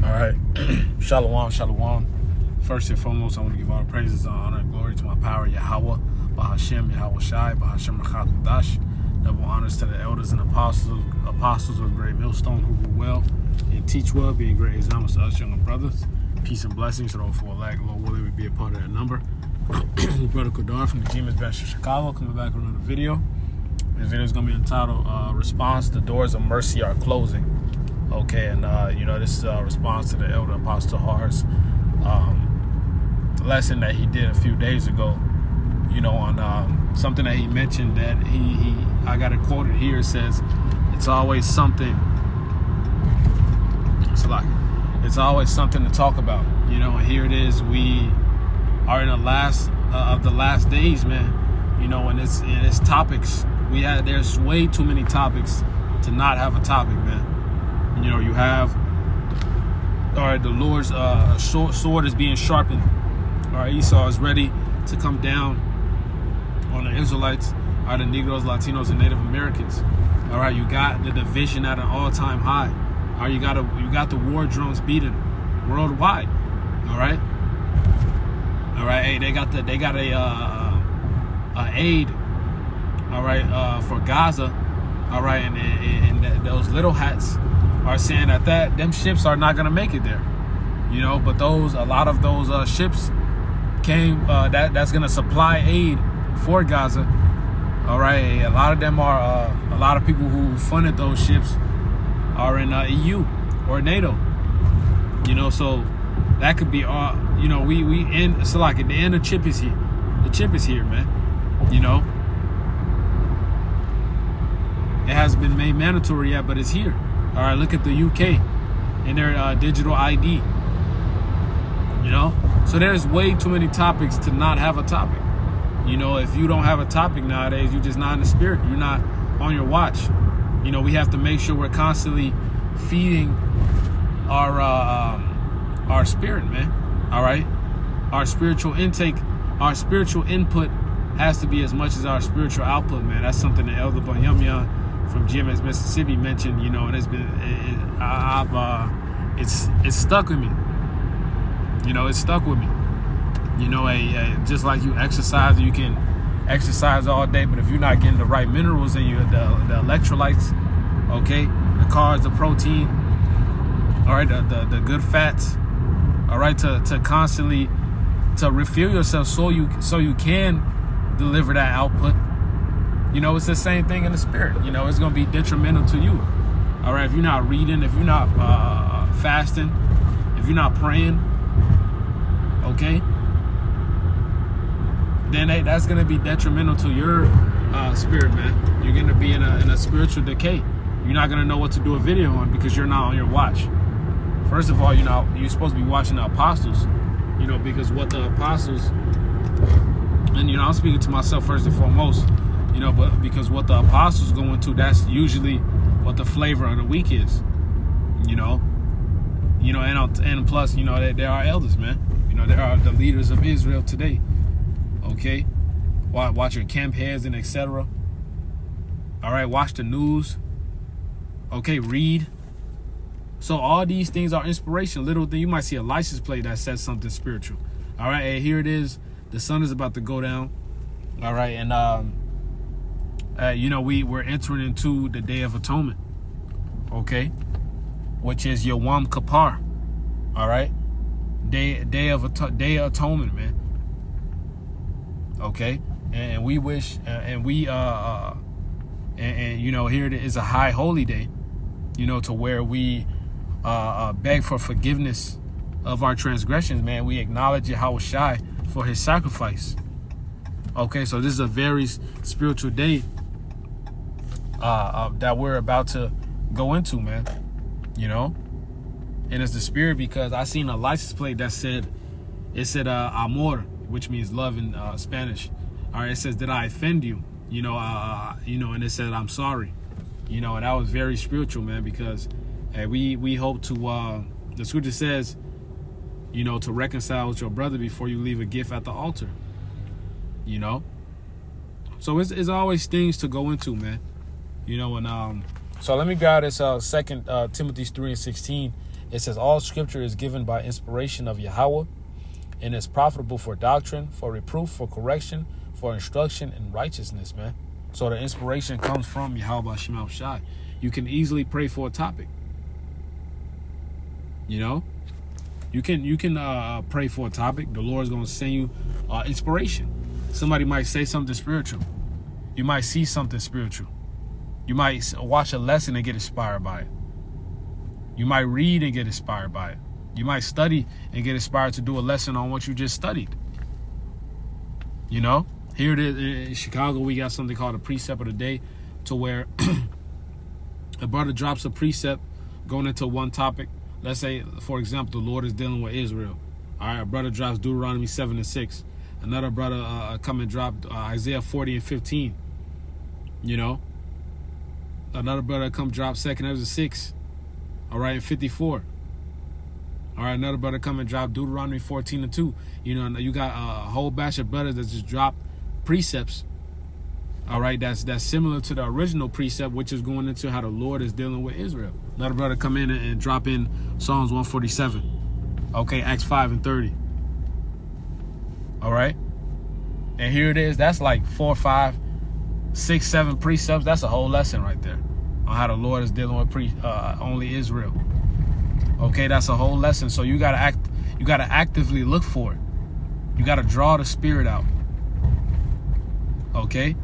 All right. Shalom, shalom. First and foremost, I want to give all the praises, honor, and glory to my power, Yahweh, Bahashem, Yahweh Shai, Bahashem Rachat Kudash. Double honors to the elders and apostles of Great Millstone who rule well and teach well, being great examples to us younger brothers. Peace and blessings to all for elect. Lord willing, we be a part of that number. Brother Kodar from the G-Men's Bench of Chicago, coming back with another video. This video is going to be entitled Response, the Doors of Mercy Are Closing. Okay, and this is a response to the Elder Apostle Har's lesson that he did a few days ago, on something that he mentioned that I got it quoted here. It says, it's always something to talk about, and here it is. We are in the last of the last days, man, and it's topics. There's way too many topics to not have a topic, man. You have, all right, the Lord's sword is being sharpened. All right, Esau is ready to come down on the Israelites, all right, the Negroes, Latinos, and Native Americans. All right, you got the division at an all-time high. All right, you got the war drums beating worldwide. All right, hey, they got a aid. All right, for Gaza. All right, and those little hats are saying that them ships are not gonna make it there, but a lot of those ships came that's gonna supply aid for Gaza. All right, a lot of them are a lot of people who funded those ships are in EU or NATO, so that could be we end. So like at the end, the chip is here, man. It hasn't been made mandatory yet, but it's here. All right, look at the UK and their digital ID. So there's way too many topics to not have a topic. If you don't have a topic nowadays, you're just not in the spirit. You're not on your watch. We have to make sure we're constantly feeding our spirit, man. All right, our spiritual intake, our spiritual input has to be as much as our spiritual output, man. That's something that Elder Banyamya from GMS Mississippi mentioned, and it's been, it's stuck with me. It's stuck with me. Just like you exercise, you can exercise all day, but if you're not getting the right minerals in you, the electrolytes, okay, the carbs, the protein, all right, the good fats, all right, to constantly to refill yourself so you can deliver that output. It's the same thing in the spirit. It's going to be detrimental to you. All right, if you're not reading, if you're not fasting, if you're not praying, okay, then that's going to be detrimental to your spirit, man. You're going to be in a spiritual decay. You're not going to know what to do a video on because you're not on your watch. First of all, you're supposed to be watching the apostles, because what the apostles, and I'm speaking to myself first and foremost, but because what the apostles go into, that's usually what the flavor of the week is, and plus, there are elders, man. There are the leaders of Israel today. Okay, watch your camp heads and etc. All right, watch the news. Okay, read. So all these things are inspiration. Little thing, you might see a license plate that says something spiritual. All right, and here it is. The sun is about to go down. All right, and we're entering into the Day of Atonement. Okay, which is Yom Kippur. All right, Day of Atonement, man. Okay, and we wish, and here it is, a high holy day, to where we beg for forgiveness of our transgressions, man. We acknowledge Yahweh Shai for his sacrifice. Okay, so this is a very spiritual day that we're about to go into, man. And it's the spirit, because I seen a license plate that said amor, which means love in Spanish. All right, it says, did I offend you? And it said, I'm sorry. And that was very spiritual, man, because we hope to, the scripture says, to reconcile with your brother before you leave a gift at the altar. So it's always things to go into, man. And so let me grab this 2 Timothy 3:16. It says all scripture is given by inspiration of Yahweh and is profitable for doctrine, for reproof, for correction, for instruction in righteousness, man. So the inspiration comes from Yahweh Shema Shai. You can easily pray for a topic. You know, you can pray for a topic. The Lord's going to send you inspiration. Somebody might say something spiritual. You might see something spiritual. You might watch a lesson and get inspired by it. You might read and get inspired by it. You might study and get inspired to do a lesson on what you just studied. You know, here it is in Chicago, we got something called a precept of the day, to where a brother drops a precept going into one topic. Let's say, for example, the Lord is dealing with Israel. All right, a brother drops Deuteronomy 7:6. Another brother come and drop Isaiah 40:15. You know, another brother come drop 2nd Ezra 6. All right, 54. All right, another brother come and drop Deuteronomy 14:2. You know, you got a whole batch of brothers that just drop precepts. All right, that's similar to the original precept, which is going into how the Lord is dealing with Israel. Another brother come in and drop in Psalms 147. Okay, Acts 5:30. All right, and here it is. That's like 4, 5, 6, 7 precepts. That's a whole lesson right there on how the Lord is dealing with only Israel. Okay, that's a whole lesson. So you gotta actively look for it. You gotta draw the spirit out. Okay,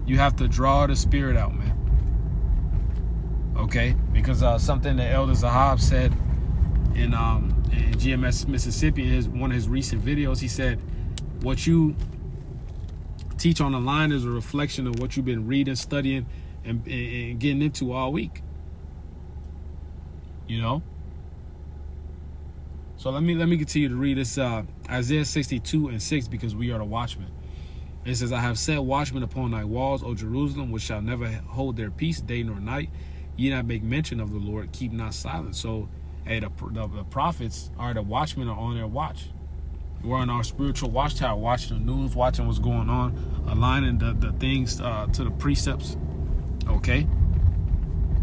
you have to draw the spirit out, man. Okay, because something that Elder Zahab said in GMS Mississippi, one of his recent videos, he said, what you teach on the line is a reflection of what you've been reading, studying, and getting into all week. You know? So let me continue to read this Isaiah 62:6, because we are the watchmen. It says, I have set watchmen upon thy walls, O Jerusalem, which shall never hold their peace day nor night. Ye not make mention of the Lord, keep not silent. So, hey, the prophets are the watchmen, are on their watch. We're on our spiritual watchtower, watching the news, watching what's going on, aligning the things to the precepts, okay?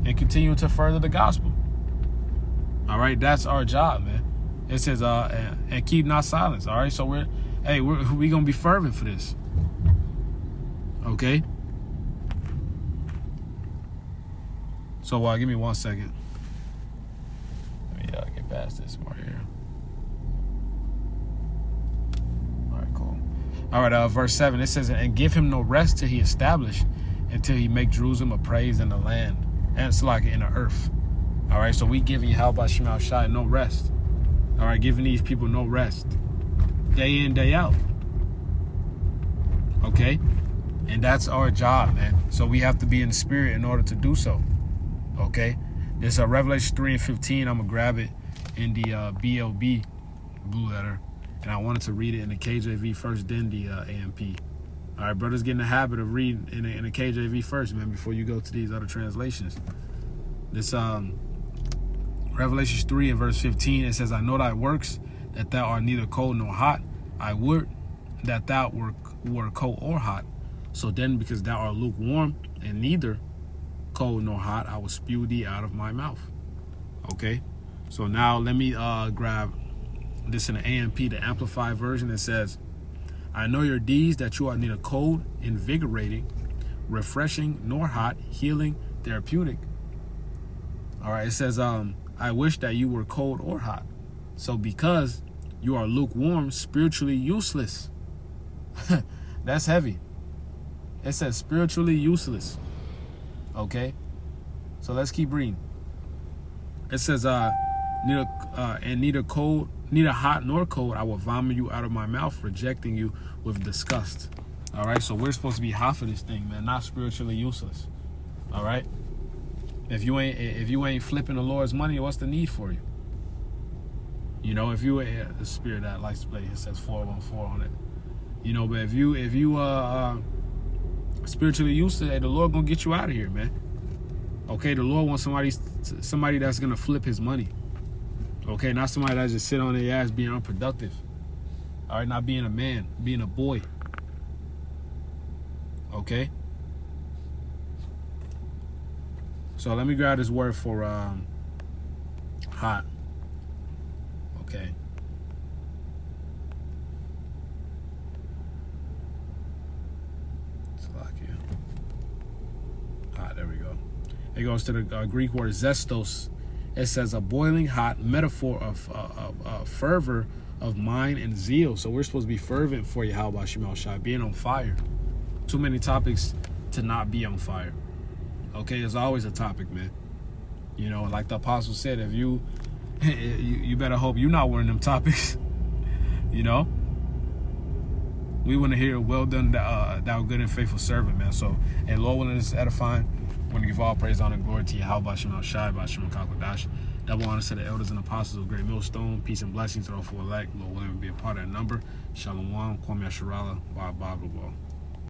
And continuing to further the gospel. All right, that's our job, man. It says, and keep not silence, all right? So we're going to be fervent for this, okay? So give me 1 second. Let me get past this part here. All right, cool. All right, verse 7, it says, and give him no rest till he establish, until he make Jerusalem a praise in the land, and it's like in the earth. All right, so we giving Yahweh Shema Shai no rest. All right, giving these people no rest, day in, day out. Okay, and that's our job, man. So we have to be in the spirit in order to do so. Okay, this Revelation 3:15. I'm gonna grab it in the BLB blue letter, and I wanted to read it in the KJV first, then the AMP. All right, brothers, get in the habit of reading in the KJV first, man, before you go to these other translations. This Revelation 3:15. It says, I know thy works, that thou art neither cold nor hot. I would that thou were cold or hot. So then, because thou art lukewarm and neither cold nor hot, I will spew thee out of my mouth. Okay, so now let me grab this in the AMP, the Amplified version. It says, I know your deeds, that you are neither cold, invigorating, refreshing, nor hot, healing, therapeutic. All right, it says, I wish that you were cold or hot. So because you are lukewarm, spiritually useless. That's heavy. It says spiritually useless. Okay, so let's keep reading. It says, neither cold, neither hot nor cold, I will vomit you out of my mouth, rejecting you with disgust. All right, so we're supposed to be hot for this thing, man, not spiritually useless. All right, if you ain't flipping the Lord's money, what's the need for you? You know, if you the spirit that likes to play, it says 414 on it. You know, but if you spiritually useless, the Lord gonna get you out of here, man. Okay, the Lord wants somebody that's gonna flip his money. Okay, not somebody that just sit on their ass being unproductive. All right, not being a man, being a boy. Okay. So let me grab this word for hot. Okay. Slovakia. Hot, there we go. It goes to the Greek word zestos. It says a boiling hot metaphor of fervor of mind and zeal. So we're supposed to be fervent for Yahweh Shemel Shai, being on fire. Too many topics to not be on fire. Okay, there's always a topic, man. You know, like the apostle said, if you better hope you're not one of them topics. You know, we want to hear, well done, thou good and faithful servant, man. So, and Lord willing, this is edifying. I want to give all praise, honor, and glory to Yahweh Shemel Shai, B'Shem Kakodash. Double honor to the elders and apostles of Great Millstone. Peace and blessings to all for elect. Lord willing, be a part of that number. Shalom, Kwame Sharala, Bible.